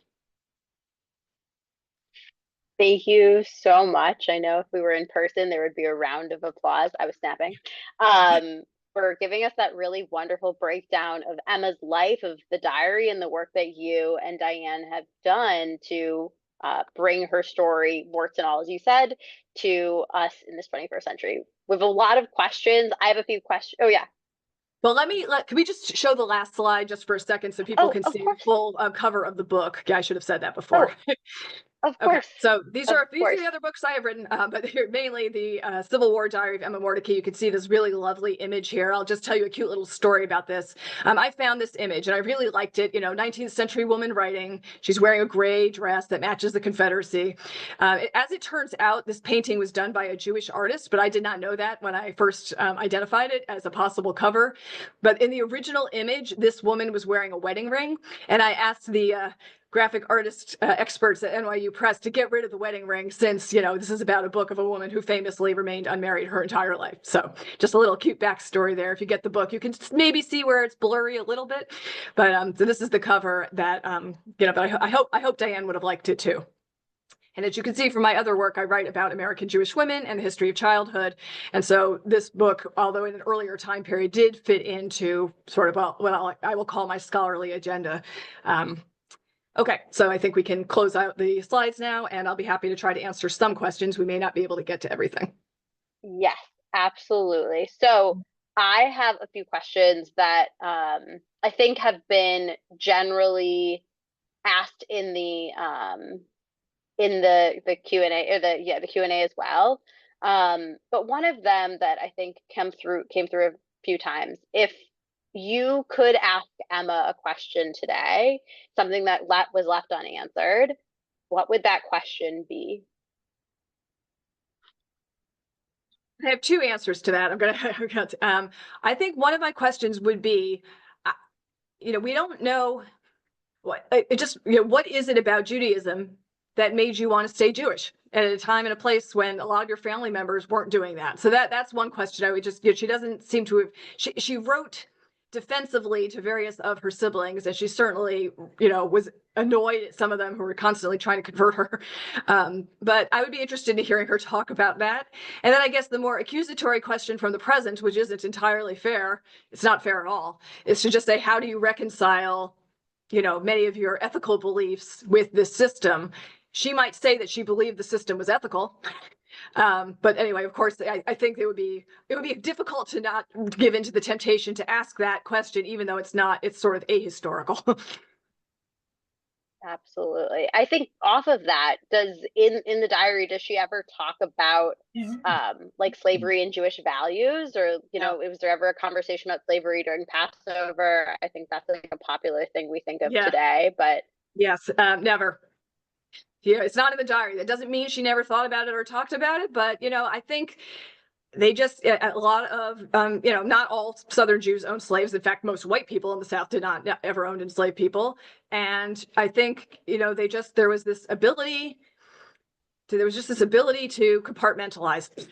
Thank you so much. I know if we were in person, there would be a round of applause. I was snapping. For giving us that really wonderful breakdown of Emma's life, of the diary, and the work that you and Diane have done to bring her story, warts and all, as you said, to us in this 21st century. We have a lot of questions. I have a few questions. Oh, yeah. Well, can we just show the last slide just for a second so people can see the full cover of the book? Yeah, I should have said that before. Oh. Of Okay, course. so these Of are course. the other books I have written, but they're mainly the Civil War Diary of Emma Mordecai. You can see this really lovely image here. I'll just tell you a cute little story about this. I found this image and I really liked it. 19th century woman writing. She's wearing a gray dress that matches the Confederacy. As it turns out, this painting was done by a Jewish artist, but I did not know that when I first identified it as a possible cover. But in the original image, this woman was wearing a wedding ring, and I asked the graphic artist experts at NYU Press to get rid of the wedding ring, since this is about a book of a woman who famously remained unmarried her entire life. So just a little cute backstory there. If you get the book, you can maybe see where it's blurry a little bit, but so this is the cover that but I hope Diane would have liked it too. And as you can see from my other work, I write about American Jewish women and the history of childhood. And so this book, although in an earlier time period, did fit into sort of what I will call my scholarly agenda. Okay, so I think we can close out the slides now, and I'll be happy to try to answer some questions. We may not be able to get to everything. Yes, absolutely. So I have a few questions that I think have been generally asked in the Q&A, or the Q&A as well. But one of them that I think came through a few times: if you could ask Emma a question today, something that was left unanswered, what would that question be? I have two answers to that. I think one of my questions would be, we don't know what is it about Judaism that made you want to stay Jewish at a time and a place when a lot of your family members weren't doing that? So that's one question I would just, she doesn't seem to have, she wrote defensively to various of her siblings, and she certainly, was annoyed at some of them who were constantly trying to convert her. But I would be interested in hearing her talk about that. And then I guess the more accusatory question from the present, which isn't entirely fair, it's not fair at all, is to just say, how do you reconcile, many of your ethical beliefs with this system? She might say that she believed the system was ethical. But anyway, of course, I think it would be difficult to not give into the temptation to ask that question, even though it's sort of ahistorical. Absolutely. I think off of that, in the diary, does she ever talk about like slavery and Jewish values, or was there ever a conversation about slavery during Passover? I think that's like a popular thing we think of today, but yes, never. Yeah, it's not in the diary. That doesn't mean she never thought about it or talked about it, but I think they just, a lot of not all Southern Jews owned slaves. In fact, most white people in the South did not ever own enslaved people. And I think there was just this ability to compartmentalize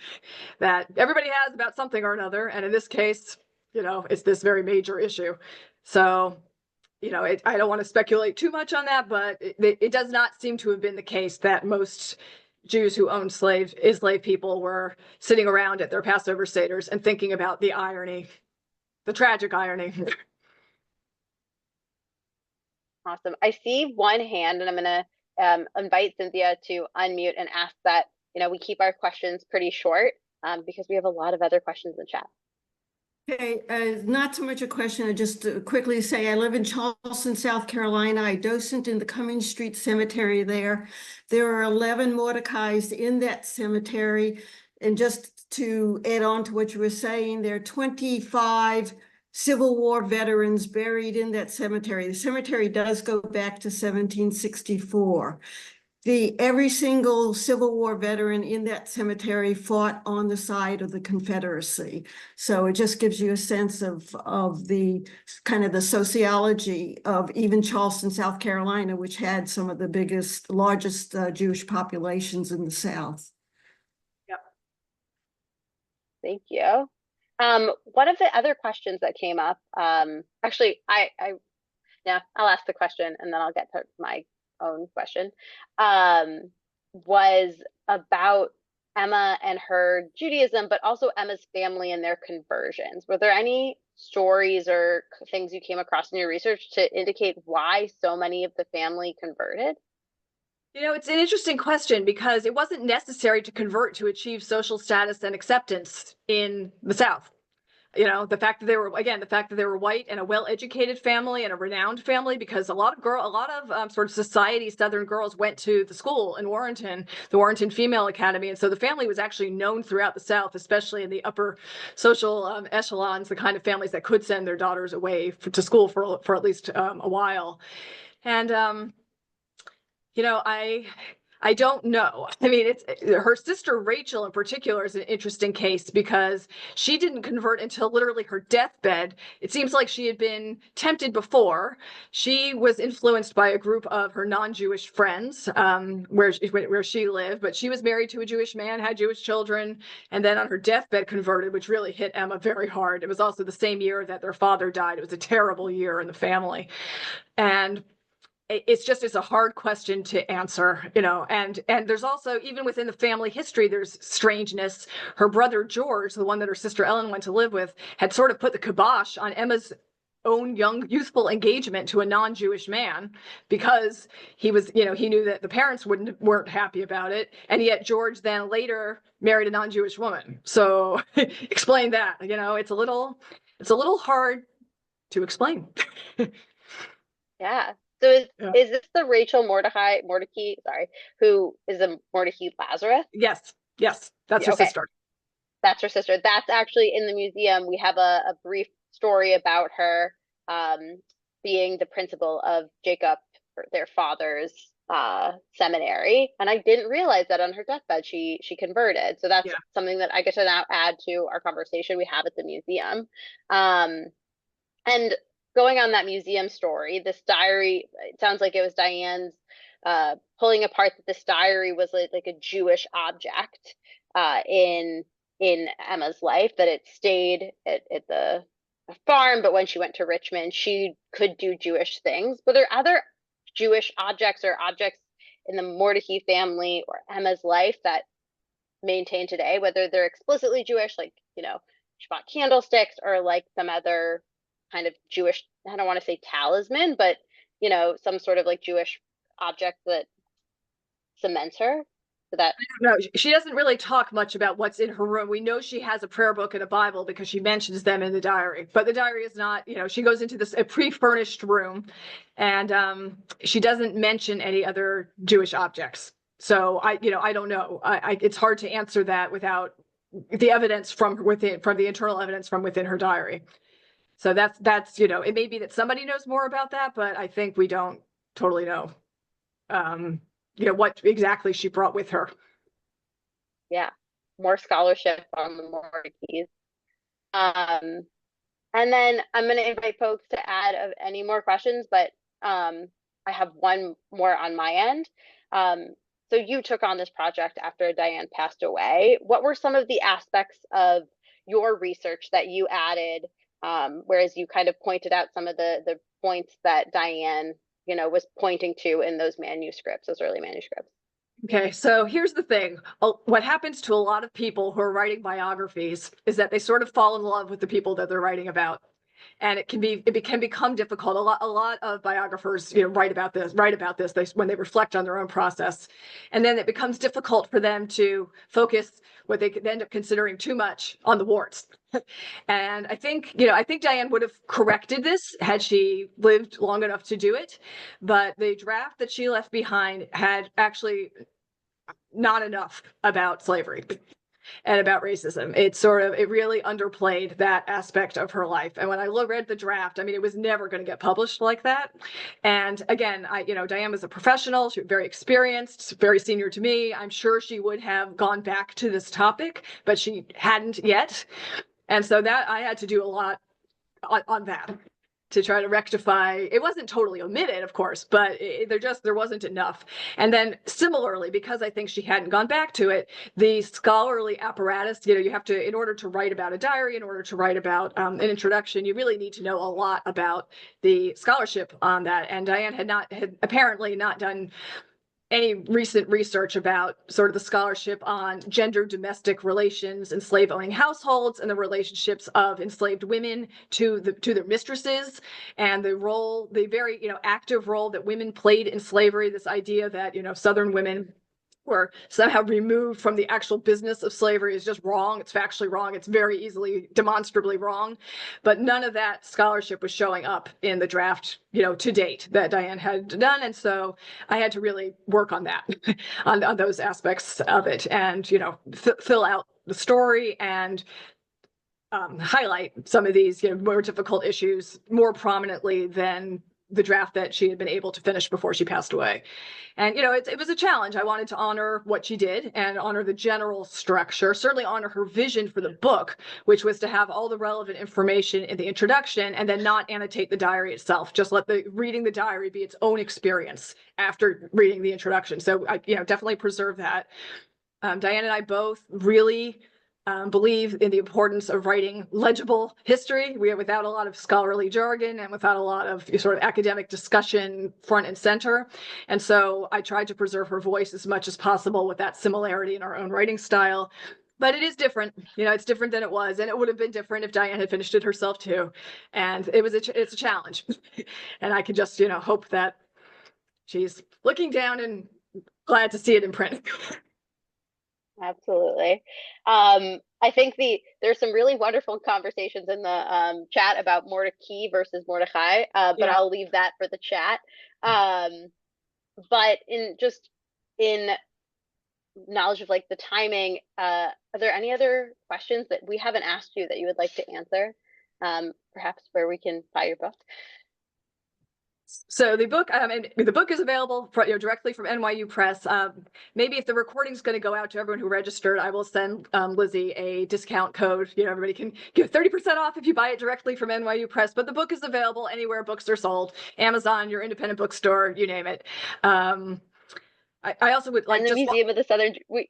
that everybody has about something or another, and in this case, it's this very major issue. So I don't want to speculate too much on that, but it does not seem to have been the case that most Jews who owned enslaved people were sitting around at their Passover seders and thinking about the irony, the tragic irony. Awesome. I see one hand, and I'm going to invite Cynthia to unmute and ask that we keep our questions pretty short, because we have a lot of other questions in the chat. Okay, not so much a question. I just quickly say I live in Charleston, South Carolina. I docent in the Cummings Street Cemetery there. There are 11 Mordecais in that cemetery. And just to add on to what you were saying, there are 25 Civil War veterans buried in that cemetery. The cemetery does go back to 1764. Every single Civil War veteran in that cemetery fought on the side of the Confederacy. So it just gives you a sense of the kind of the sociology of even Charleston, South Carolina, which had some of the largest Jewish populations in the South. Yep. Thank you. One of the other questions that came up, actually, I'll ask the question and then I'll get to my own question, was about Emma and her Judaism, but also Emma's family and their conversions. Were there any stories or things you came across in your research to indicate why so many of the family converted? It's an interesting question, because it wasn't necessary to convert to achieve social status and acceptance in the South. the fact that they were white and a well-educated family and a renowned family, because a lot of sort of society Southern girls went to the school in Warrenton, the Warrenton Female Academy. And so the family was actually known throughout the South, especially in the upper social echelons, the kind of families that could send their daughters away to school for at least a while. And, I don't know. I mean, it's her sister Rachel in particular is an interesting case because she didn't convert until literally her deathbed. It seems like she had been tempted before. She was influenced by a group of her non-Jewish friends where she lived, but she was married to a Jewish man, had Jewish children, and then on her deathbed converted, which really hit Emma very hard. It was also the same year that their father died. It was a terrible year in the family. And it's a hard question to answer, and there's also, even within the family history, there's strangeness. Her brother George, the one that her sister Ellen went to live with, had sort of put the kibosh on Emma's own young youthful engagement to a non-Jewish man because he knew that the parents weren't happy about it, and yet George then later married a non-Jewish woman. So explain that. It's a little hard to explain. Yeah. So is this the Rachel Mordecai, sorry, who is a Mordecai Lazarus? Yes, that's her sister. That's her sister. That's actually in the museum. We have a brief story about her being the principal of Jacob, their father's seminary. And I didn't realize that on her deathbed she converted. So that's something that I get to now add to our conversation we have at the museum. And going on that museum story, this diary, it sounds like it was Diane's pulling apart that this diary was like a Jewish object in Emma's life, that it stayed at the farm, but when she went to Richmond, she could do Jewish things. But there are other Jewish objects or objects in the Mordecai family or Emma's life that maintain today, whether they're explicitly Jewish, like, she bought candlesticks, or like some other kind of Jewish, I don't want to say talisman, but some sort of like Jewish object that cements her. So that no, she doesn't really talk much about what's in her room. We know she has a prayer book and a Bible because she mentions them in the diary, but the diary is not, she goes into a pre-furnished room, and she doesn't mention any other Jewish objects. So I don't know. It's hard to answer that without the evidence from the internal evidence from within her diary. So that's it may be that somebody knows more about that, but I think we don't totally know, what exactly she brought with her. Yeah, more scholarship on the Mordecais. And then I'm going to invite folks to add of any more questions, but I have one more on my end. So you took on this project after Diane passed away. What were some of the aspects of your research that you added? Whereas you kind of pointed out some of the points that Diane, was pointing to in those early manuscripts. Okay, so here's the thing. What happens to a lot of people who are writing biographies is that they sort of fall in love with the people that they're writing about. And it can become difficult. A lot of biographers, write about this when they reflect on their own process. And then it becomes difficult for them to focus what they could end up considering too much on the warts. And I think Diane would have corrected this had she lived long enough to do it. But the draft that she left behind had actually not enough about slavery and about racism. It really underplayed that aspect of her life. And when I read the draft, it was never going to get published like that. And again, Diane was a professional. She was very experienced, very senior to me. I'm sure she would have gone back to this topic, but she hadn't yet. And so that I had to do a lot on that to try to rectify. It wasn't totally omitted, of course, but there wasn't enough. And then similarly, because I think she hadn't gone back to it, the scholarly apparatus, you have to, in order to write about a diary, in order to write about an introduction, you really need to know a lot about the scholarship on that. And Diane had apparently not done any recent research about sort of the scholarship on gender domestic relations in slave owning households and the relationships of enslaved women to their mistresses, and the very active role that women played in slavery. This idea that Southern women were somehow removed from the actual business of slavery is just wrong. It's factually wrong. It's very easily demonstrably wrong. But none of that scholarship was showing up in the draft, to date that Diane had done. And so I had to really work on that, on those aspects of it, and, fill out the story and highlight some of these, more difficult issues more prominently than the draft that she had been able to finish before she passed away. And, it was a challenge. I wanted to honor what she did and honor the general structure, certainly honor her vision for the book, which was to have all the relevant information in the introduction and then not annotate the diary itself. Just let reading the diary be its own experience after reading the introduction. So I, definitely preserve that. Diane and I both really believe in the importance of writing legible history. Without a lot of scholarly jargon and without a lot of sort of academic discussion front and center. And so I tried to preserve her voice as much as possible with that similarity in our own writing style. But it is different, it's different than it was, and it would have been different if Diane had finished it herself too. And it's a challenge, and I can just hope that she's looking down and glad to see it in print. Absolutely. I think there's some really wonderful conversations in the chat about Mordecai versus Mordecai, but Yeah. I'll leave that for the chat. But in knowledge of like the timing, are there any other questions that we haven't asked you that you would like to answer? Perhaps where we can buy your book? So the book, and the book is available directly from NYU Press. Maybe if the recording is going to go out to everyone who registered, I will send Lizzie a discount code. Everybody can get 30% off if you buy it directly from NYU Press. But the book is available anywhere books are sold: Amazon, your independent bookstore, you name it. I also would like and the just Museum of the Southern. We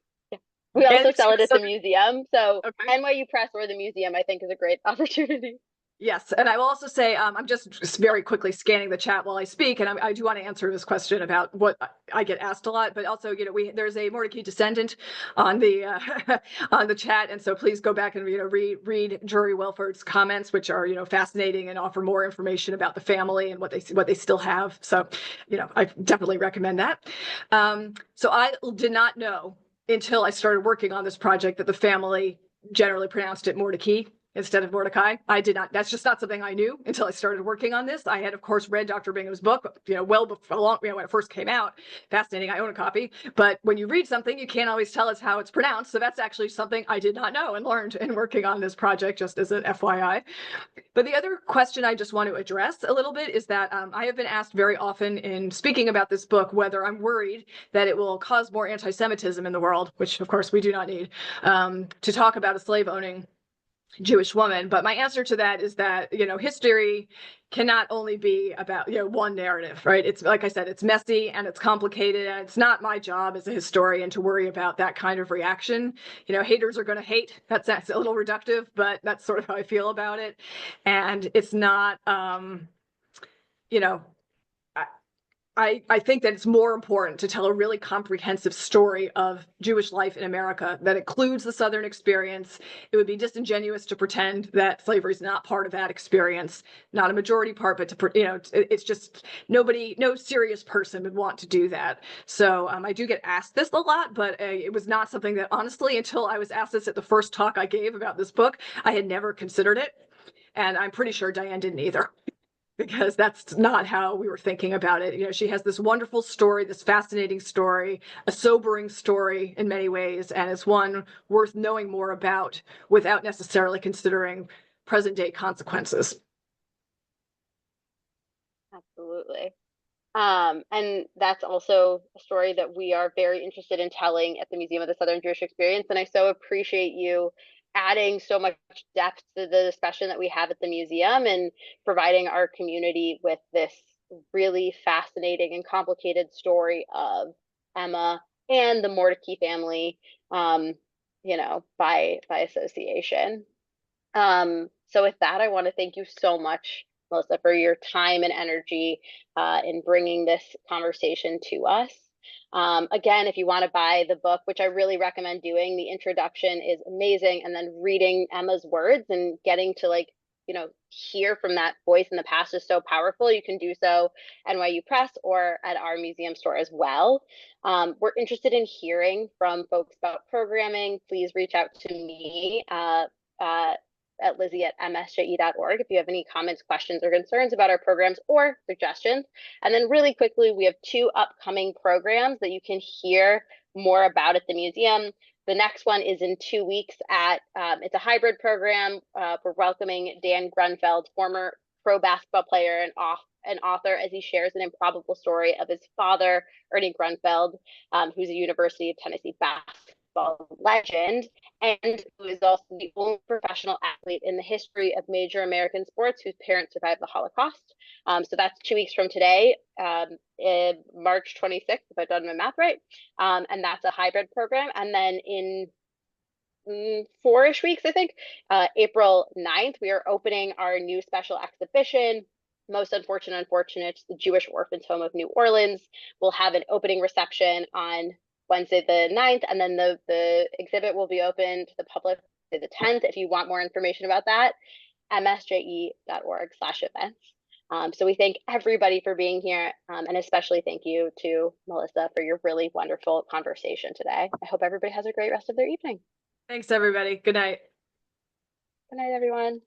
also sell it at the museum. So okay. NYU Press or the museum, I think, is a great opportunity. Yes, and I will also say I'm just very quickly scanning the chat while I speak, and I do want to answer this question about what I get asked a lot. But also, there's a Mordecai descendant on the on the chat, and so please go back and read Drury Welford's comments, which are fascinating and offer more information about the family and what they still have. So I definitely recommend that. So I did not know until I started working on this project that the family generally pronounced it Mordecai instead of Mordecai. I did not. That's just not something I knew until I started working on this. I had, of course, read Dr. Bingham's book, well before, when it first came out. Fascinating. I own a copy. But when you read something, you can't always tell us how it's pronounced. So that's actually something I did not know and learned in working on this project, just as an FYI. But the other question I just want to address a little bit is that I have been asked very often in speaking about this book whether I'm worried that it will cause more anti-Semitism in the world, which, of course, we do not need, to talk about a slave-owning Jewish woman. But my answer to that is that, history cannot only be about, one narrative, right? It's like I said, it's messy and it's complicated, and it's not my job as a historian to worry about that kind of reaction. Haters are going to hate. That's a little reductive, but that's sort of how I feel about it. And it's not, I think that it's more important to tell a really comprehensive story of Jewish life in America that includes the Southern experience. It would be disingenuous to pretend that slavery is not part of that experience, not a majority part, but it's just no serious person would want to do that. So I do get asked this a lot, but it was not something that, honestly, until I was asked this at the first talk I gave about this book, I had never considered it. And I'm pretty sure Diane didn't either, because that's not how we were thinking about it. She has this wonderful story, this fascinating story, a sobering story in many ways, and it's one worth knowing more about without necessarily considering present day consequences. Absolutely. And that's also a story that we are very interested in telling at the Museum of the Southern Jewish Experience. And I so appreciate you adding so much depth to the discussion that we have at the museum and providing our community with this really fascinating and complicated story of Emma and the Mordecai family, by association. So with that, I want to thank you so much, Melissa, for your time and energy in bringing this conversation to us. Again, if you want to buy the book, which I really recommend doing, the introduction is amazing. And then reading Emma's words and getting to hear from that voice in the past is so powerful, you can do so NYU Press or at our museum store as well. We're interested in hearing from folks about programming. Please reach out to me at Lizzie@msje.org if you have any comments, questions, or concerns about our programs or suggestions. And then really quickly, we have 2 upcoming programs that you can hear more about at the museum. The next one is in 2 weeks it's a hybrid program. We're welcoming Dan Grunfeld, former pro basketball player and author, as he shares an improbable story of his father, Ernie Grunfeld, who's a University of Tennessee basketball legend, and who is also the only professional athlete in the history of major American sports whose parents survived the Holocaust. So that's 2 weeks from today, March 26th, if I've done my math right. And that's a hybrid program. And then in 4-ish weeks, I think, April 9th, we are opening our new special exhibition, Most Unfortunate Unfortunates, the Jewish Orphans Home of New Orleans. We'll have an opening reception on Wednesday the 9th, and then the exhibit will be open to the public the 10th. If you want more information about that, msje.org/events. So we thank everybody for being here, and especially thank you to Melissa for your really wonderful conversation today. I hope everybody has a great rest of their evening. Thanks, everybody. Good night. Good night, everyone.